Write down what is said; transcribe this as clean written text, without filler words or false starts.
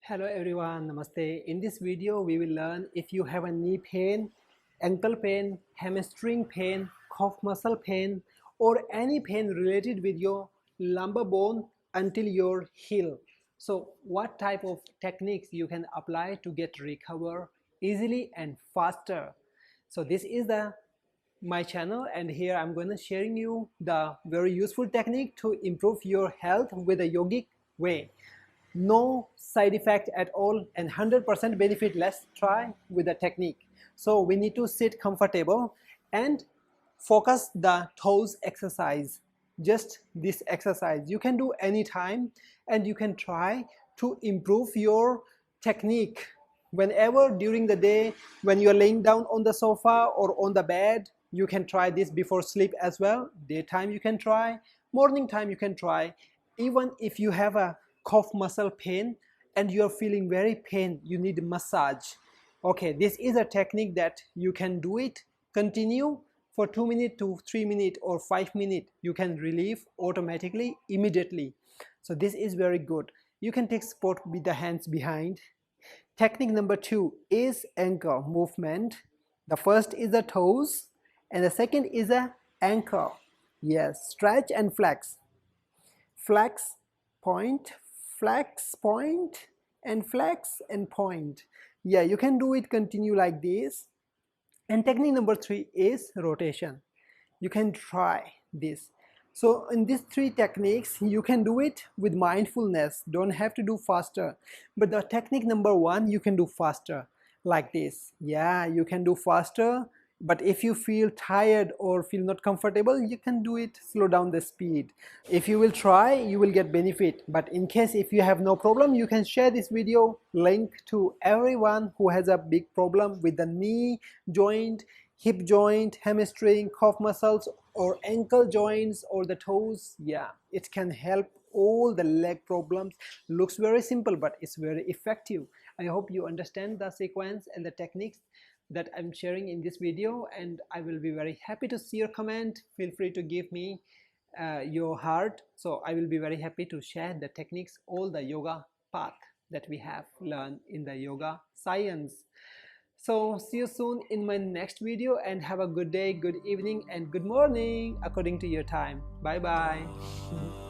Hello everyone, Namaste. In this video, we will learn if you have a knee pain, ankle pain, hamstring pain, calf muscle pain, or any pain related with your lumbar bone until your heel. So what type of techniques you can apply to get recover easily and faster. So this is my channel, and here I'm going to sharing you the very useful technique to improve your health with a yogic way. No side effect at all and 100% benefit. Let's try with the technique. So we need to sit comfortable and focus the toes exercise. Just this exercise you can do anytime, and you can try to improve your technique whenever during the day when you're laying down on the sofa or on the bed. You can try this before sleep as well. Daytime you can try, morning time you can try. Even if you have a calf muscle pain and you're feeling very pain, you need massage. Okay, this is a technique that you can do it, continue for 2 minutes to 3 minutes or 5 minutes. You can relieve automatically immediately. So this is very good. You can take support with the hands behind. Technique number 2 is ankle movement. The first is the toes and the second is a ankle. Yes, stretch and flex. Flex, point, flex, point, and flex and point. Yeah, you can do it, continue like this. And technique number 3 is rotation. You can try this. So in these 3 techniques, you can do it with mindfulness. Don't have to do faster. But the technique number 1, you can do faster like this. Yeah, you can do faster. But if you feel tired or feel not comfortable, you can do it, slow down the speed. If you will try, you will get benefit. But in case if you have no problem, you can share this video link to everyone who has a big problem with the knee joint, hip joint, hamstring, calf muscles, or ankle joints or the toes. Yeah, it can help all the leg problems. Looks very simple, but it's very effective. I hope you understand the sequence and the techniques that I'm sharing in this video, and I will be very happy to see your comment. Feel free to give me your heart. So I will be very happy to share the techniques, all the yoga path that we have learned in the yoga science. So see you soon in my next video, and have a good day, good evening, and good morning according to your time. Bye bye.